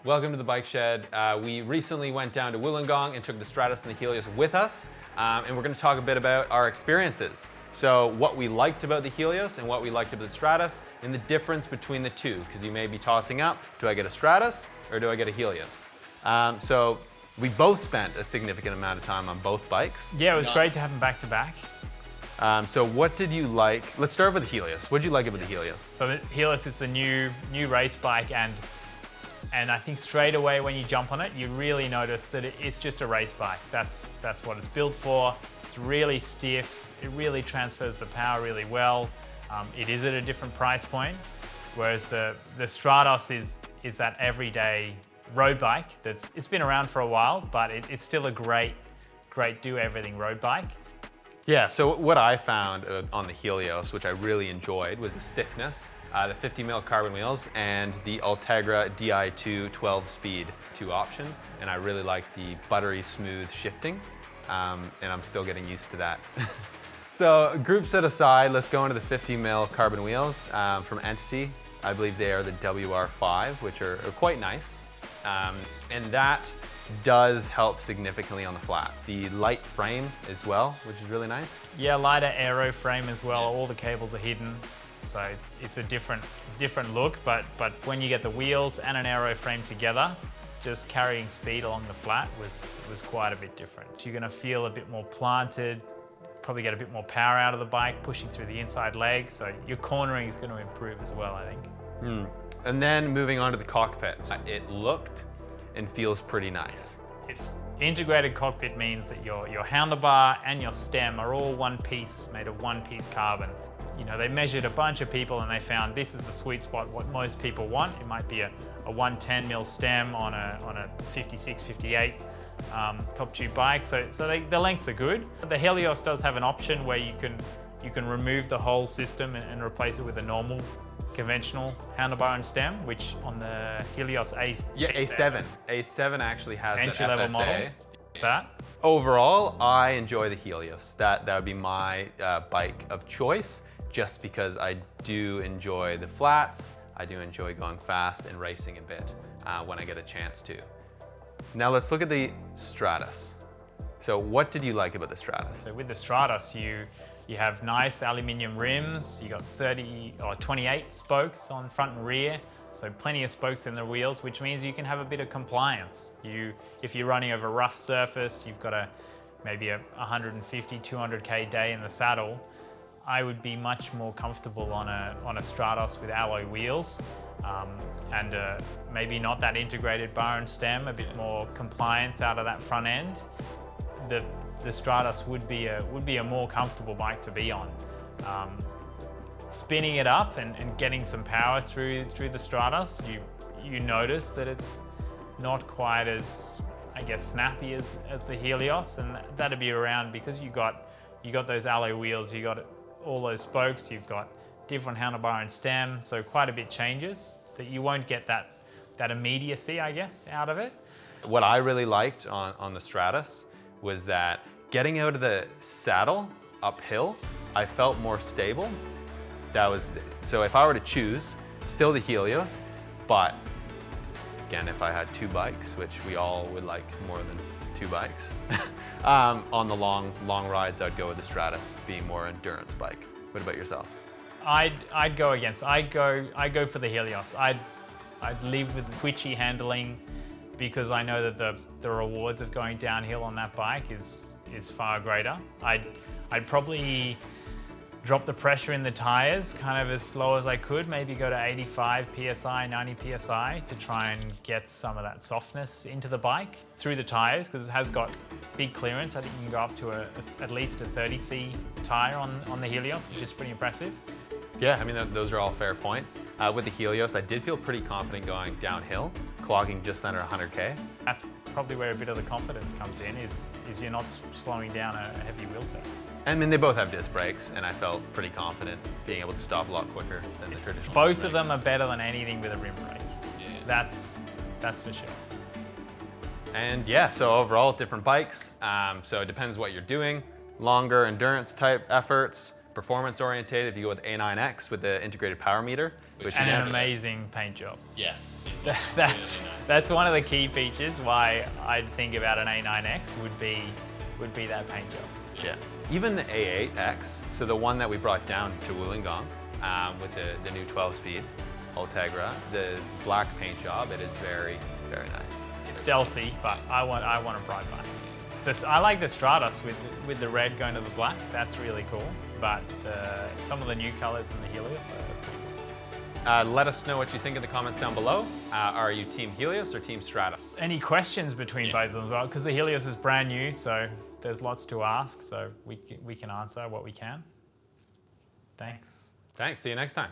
Welcome to the Bike Shed. We recently went down to Wollongong and took the Stratus and the Helios with us, and we're going to talk a bit about our experiences. So what we liked about the Helios and what we liked about the Stratus and the difference between the two, because you may be tossing up, do I get a Stratus or do I get a Helios? So we both spent a significant amount of time on both bikes. Yeah, it was great to have them back to back. So what did you like? Let's start with the Helios. What did you like about the Helios? So the Helios is the new race bike, and I think straight away when you jump on it, you really notice that it's just a race bike. That's what it's built for. It's really stiff. It really transfers the power really well. It is at a different price point, whereas the Strattos is that everyday road bike. It's been around for a while, but it's still a great do everything road bike. Yeah, so what I found on the Helios, which I really enjoyed, was the stiffness, the 50mm carbon wheels, and the Ultegra Di2 12-speed 2 option. And I really like the buttery smooth shifting, and I'm still getting used to that. So group set aside, let's go into the 50mm carbon wheels from Entity. I believe they are the WR5, which are quite nice. And that does help significantly on the flats. The light frame as well, which is really nice. Yeah, lighter Aero frame as well. All the cables are hidden, so it's a different look. But when you get the wheels and an Aero frame together, just carrying speed along the flat was quite a bit different. So you're going to feel a bit more planted, probably get a bit more power out of the bike, pushing through the inside leg. So your cornering is going to improve as well, I think. And then moving on to the cockpit. It looked and feels pretty nice. It's integrated cockpit means that your handlebar and your stem are all one piece, made of one piece carbon. You know, they measured a bunch of people and they found this is the sweet spot, what most people want. It might be a 110mm stem on a 56, 58 top tube bike, so the lengths are good. The Helios does have an option where you can remove the whole system and replace it with a normal conventional handlebar and stem, which on the Helios A. Yeah, A7. A7 actually has entry that level FSA. model. That. Overall, I enjoy the Helios. That would be my bike of choice, just because I do enjoy the flats. I do enjoy going fast and racing a bit when I get a chance to. Now let's look at the Stratus. So what did you like about the Stratus? So with the Stratus, you have nice aluminium rims. You got 28 spokes on front and rear, so plenty of spokes in the wheels, which means you can have a bit of compliance. If you're running over rough surface, you've got maybe a 150, 200k day in the saddle. I would be much more comfortable on a Stratos with alloy wheels, and maybe not that integrated bar and stem, a bit more compliance out of that front end. The Stratus would be a more comfortable bike to be on. Spinning it up and getting some power through the Stratus, you notice that it's not quite as, I guess, snappy as the Helios, and that'd be around because you got those alloy wheels, you got all those spokes, you've got different handlebar and stem, so quite a bit changes that you won't get that immediacy, I guess, out of it. What I really liked on the Stratus was that getting out of the saddle uphill, I felt more stable. So if I were to choose, still the Helios, but again, if I had two bikes, which we all would like more than two bikes, on the long rides, I'd go with the Stratus, being more endurance bike. What about yourself? I'd go for the Helios. I'd live with twitchy handling, because I know that the rewards of going downhill on that bike is far greater. I'd probably drop the pressure in the tires kind of as slow as I could, maybe go to 85 PSI, 90 PSI to try and get some of that softness into the bike through the tires, because it has got big clearance. I think you can go up to at least a 30C tire on the Helios, which is pretty impressive. Yeah, I mean, those are all fair points. With the Helios, I did feel pretty confident going downhill, clogging just under 100K. That's probably where a bit of the confidence comes in, is you're not slowing down a heavy wheel set. I mean, they both have disc brakes, and I felt pretty confident being able to stop a lot quicker than the traditional Both brakes. of them are better than anything with a rim brake. Yeah. That's for sure. And yeah, so overall, different bikes. So it depends what you're doing. Longer endurance type efforts, performance oriented if you go with A9X with the integrated power meter. Which And an never- amazing paint job. Yes. That's one of the key features why I'd think about an A9X would be that paint job. Yeah. Even the A8X, so the one that we brought down to Wollongong with the new 12-speed Ultegra, the black paint job, it is very, very nice. Stealthy, but I want a bright black. I like the Stratus with the red going to the black. That's really cool. But some of the new colors in the Helios are pretty cool. Let us know what you think in the comments down below. Are you Team Helios or Team Stratus? Any questions between both of them as well? Because the Helios is brand new, so there's lots to ask. So we can answer what we can. Thanks. Thanks. See you next time.